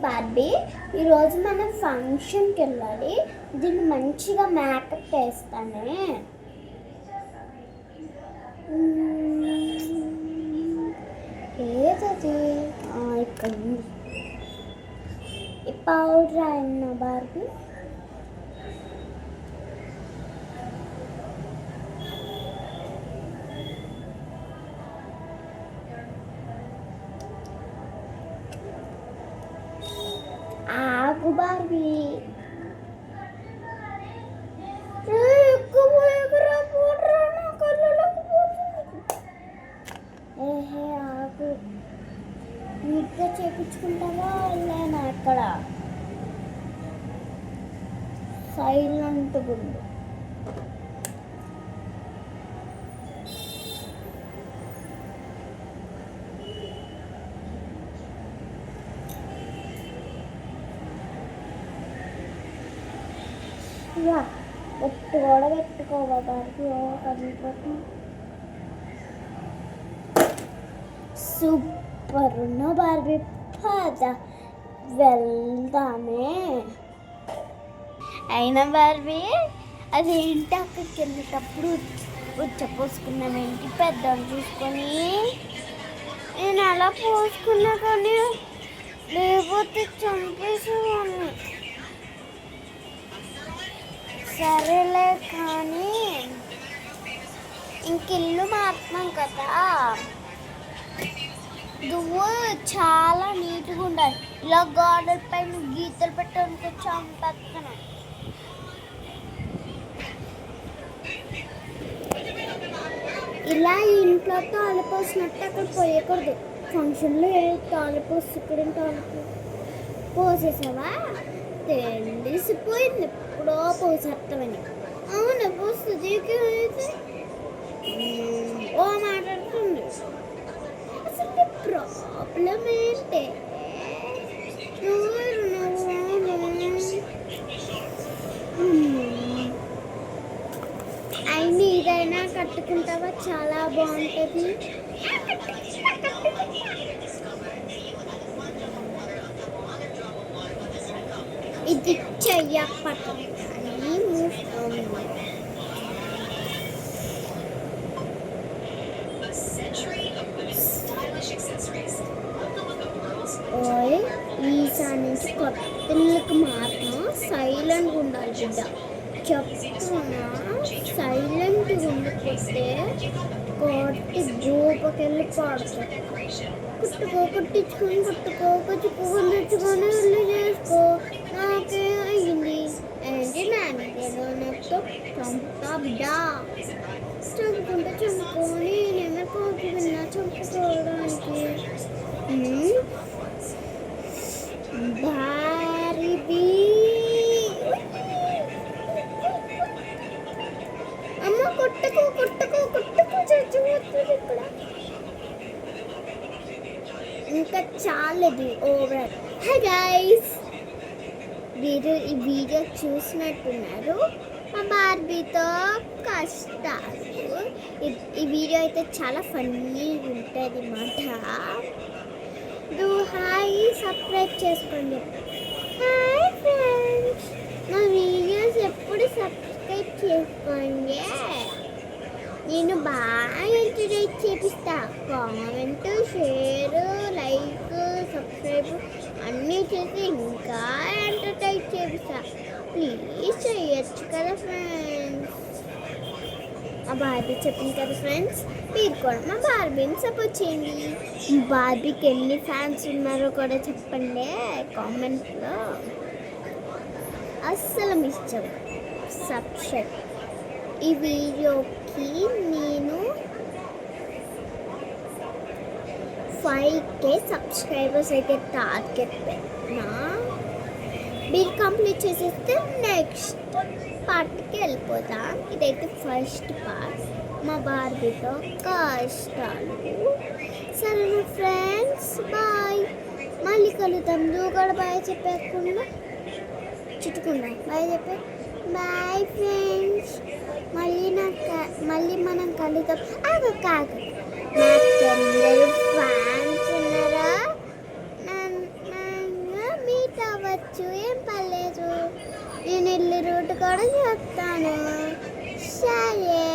Barbie ఈరోజు మనం ఫంక్షన్కి వెళ్ళాలి. దీన్ని మంచిగా మేకప్ వేస్తానే. ఏదది ఇక్కడ ఉంది. ఈ పౌడర్ అయిన బార్బీ ఆగు బార్బీ ఏహే ఆగు. నీట్గా చేపించుకుంటావా లేనా? అక్కడ సైలెంట్గా ఉంది. కూడా పెట్టుకోవాలి. సూపర్ ఉన్న బార్బీ. పద వెళ్దామే. అయినా బార్బీ అదేంటి అక్కడికి వెళ్ళేటప్పుడు పోసుకున్నామేంటి? పెద్దలు చూసుకొని నేను అలా పోసుకున్నా కానీ లేకపోతే చంపేసేవాడిని. సరేలే కానీ ఇంకిల్లు మారుతున్నాం కదా, నువ్వు చాలా నీట్గా ఉండాలి. ఇలా గోడల పైన గీతలు పెట్టడానికి చంపేస్తాను. ఇలా ఇంట్లో తాళపోసినట్టు అక్కడ పోయకూడదు. ఫంక్షన్లో తాళపోసి ఇక్కడ పోసేసావా? తెలిసిపోయింది ఎప్పుడో పోసేస్తామని. అవును పోస్తుంది. ఓ మాట్లాడుతుంది. అసలు ప్రాబ్లం ఏంటి? అయినా ఇదైనా కట్టుకుంటావా? చాలా బాగుంటుంది. ఇది చెయ్యప్పటి ఈసారి నుంచి కొత్తలకు మాత్రం సైలెంట్గా ఉండాలి బిడ్డ. చెప్తున్నా, సైలెంట్గా ఉండకపోతే కొట్టి గోపకెళ్ళి పాడుతాడు. కుట్టుకొని తెచ్చుకొని వెళ్ళి చేసుకో. నాకే అయ్యింది ఏంటి నాన్నతో చంపుతా బిడ్డ. చంపుకొని నేనే కోపి విన్నా చంపుకోవడానికి. బార్బీ అమ్మ కొట్టుకో చచ్చిపోతుంది ఇక్కడ. ఇంకా చాలది ఓవర్. హాయ్ గైస్, మీరు ఈ వీడియో చూసినట్టున్నారు. మా బార్బీతో కష్టాలు. ఈ వీడియో అయితే చాలా ఫన్నీగా ఉంటుంది అన్నమాట. హాయ్, సబ్స్క్రైబ్ చేసుకోండి. హాయ్ ఫ్రెండ్స్, నా వీడియోస్ ఎప్పుడు సబ్స్క్రైబ్ చేసుకోండి. నేను బాగా ఎంటర్టైన్ చేపిస్తా. కామెంట్, షేర్, లైక్, సబ్స్క్రైబ్ అన్నీ చేసి ఇంకా ఎంటర్టైన్ చేపిస్తా. ప్లీజ్ చేయొచ్చు కదా ఫ్రెండ్స్. మా బార్బీ చెప్పింది కదా ఫ్రెండ్స్, మీరు కూడా మా బార్బీని సపోర్ట్ చేయండి. బార్బీకి ఎన్ని ఫ్యాన్స్ ఉన్నారో కూడా చెప్పండి కామెంట్లో. అస్సలు మిస్ అవ్వదు. సబ్స్క్రైబ్. ఈ వీడియోకి నేను 5K సబ్స్క్రైబర్స్ అయితే టార్గెట్ పెట్టినా. మీరు కంప్లీట్ చేసేస్తే నెక్స్ట్ పార్ట్కి వెళ్ళిపోతాం. ఇదైతే ఫస్ట్ పార్ట్, మా బార్బీతో కష్టాలు. సరే ఫ్రెండ్స్, బాయ్. మళ్ళీ కలుద్దాం. నువ్వు కూడా బాయ్ చెప్పేకుండా చుట్టుకుందాం. బాయ్ చెప్పే. Bye friends. మళ్ళీ మనం కలుద్దాం. కాదు నాకు అందరూ ఫ్యాన్స్ ఉన్నారా? మీ రావచ్చు, ఏం పర్లేదు. నేను ఇల్లు రూట్ కూడా చెప్తాను. సరే.